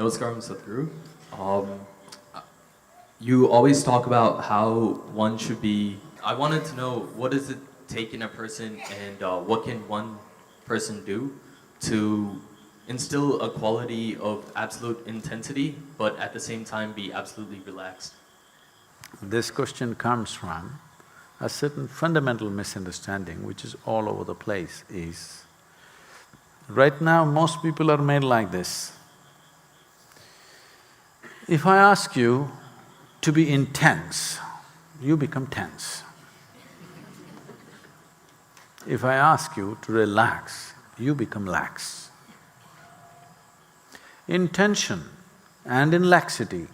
Namaskaram, Sadhguru. Um, you always talk about how one should be. I wanted to know what does it take in a person, and what can one person do to instill a quality of absolute intensity, but at the same time be absolutely relaxed. This question comes from a certain fundamental misunderstanding which is all over the place is, right now most people are made like this. If I ask you to be intense, you become tense. If I ask you to relax, you become lax. In tension and in laxity,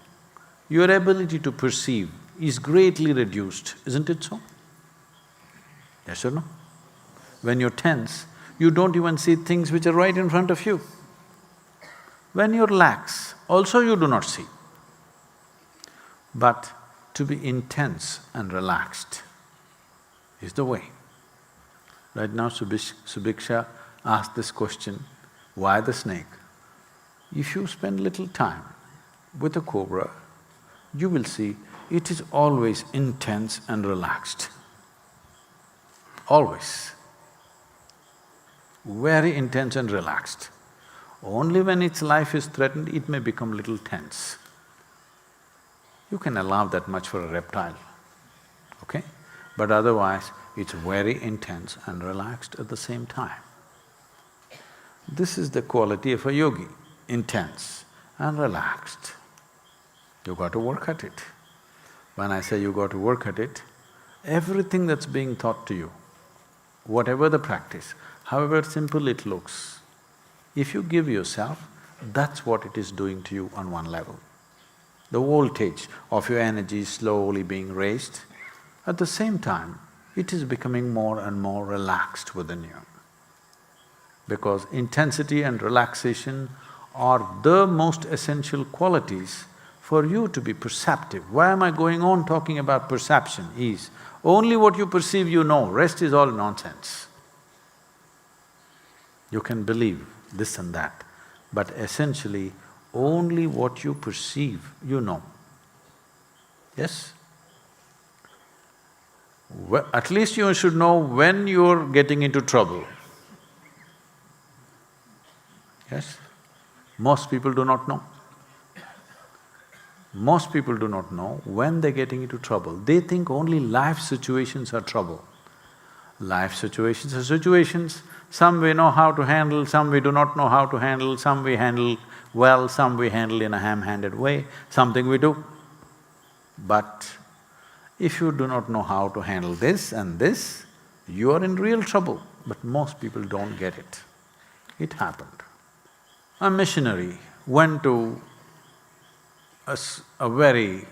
your ability to perceive is greatly reduced, isn't it so? Yes or no? When you're tense, you don't even see things which are right in front of you. When you're lax, also you do not see. But to be intense and relaxed is the way. Right now Subiksha asked this question, why the snake? If you spend little time with a cobra, you will see it is always intense and relaxed. Always. Very intense and relaxed. Only when its life is threatened, it may become little tense. You can allow that much for a reptile, okay? But otherwise, it's very intense and relaxed at the same time. This is the quality of a yogi, intense and relaxed. You got to work at it. When I say you got to work at it, everything that's being taught to you, whatever the practice, however simple it looks, if you give yourself, that's what it is doing to you on one level. The voltage of your energy is slowly being raised. At the same time, it is becoming more and more relaxed within you. Because intensity and relaxation are the most essential qualities for you to be perceptive. Why am I going on talking about perception is, only what you perceive you know, rest is all nonsense. You can believe this and that, but essentially only what you perceive you know. Yes? At least you should know when you're getting into trouble. Yes? Most people do not know. Most people do not know when they're getting into trouble. They think only life situations are trouble. Life situations are situations, some we know how to handle, some we do not know how to handle, some we handle well, some we handle in a ham-handed way, something we do. But if you do not know how to handle this and this, you are in real trouble. But most people don't get it. It happened. A missionary went to a very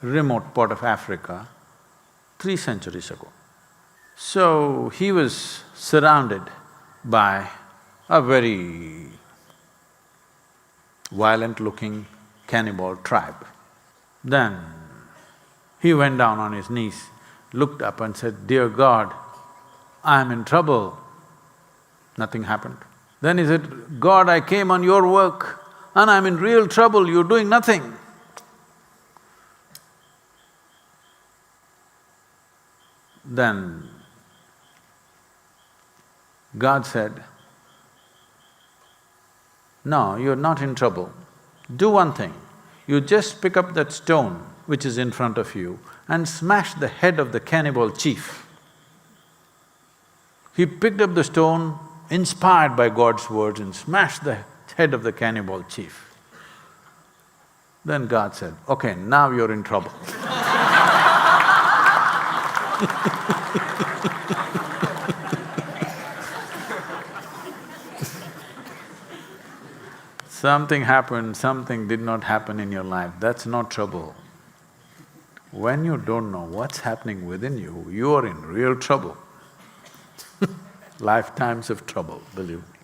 remote part of Africa 3 centuries ago. So, he was surrounded by a very violent-looking cannibal tribe. Then he went down on his knees, looked up and said, "Dear God, I am in trouble." Nothing happened. Then he said, "God, I came on your work and I'm in real trouble, you're doing nothing." Then God said, "No, you're not in trouble. Do one thing, you just pick up that stone which is in front of you and smash the head of the cannibal chief." He picked up the stone, inspired by God's words, and smashed the head of the cannibal chief. Then God said, "Okay, now you're in trouble." Something happened, something did not happen in your life, that's not trouble. When you don't know what's happening within you, you are in real trouble. Lifetimes of trouble, believe me.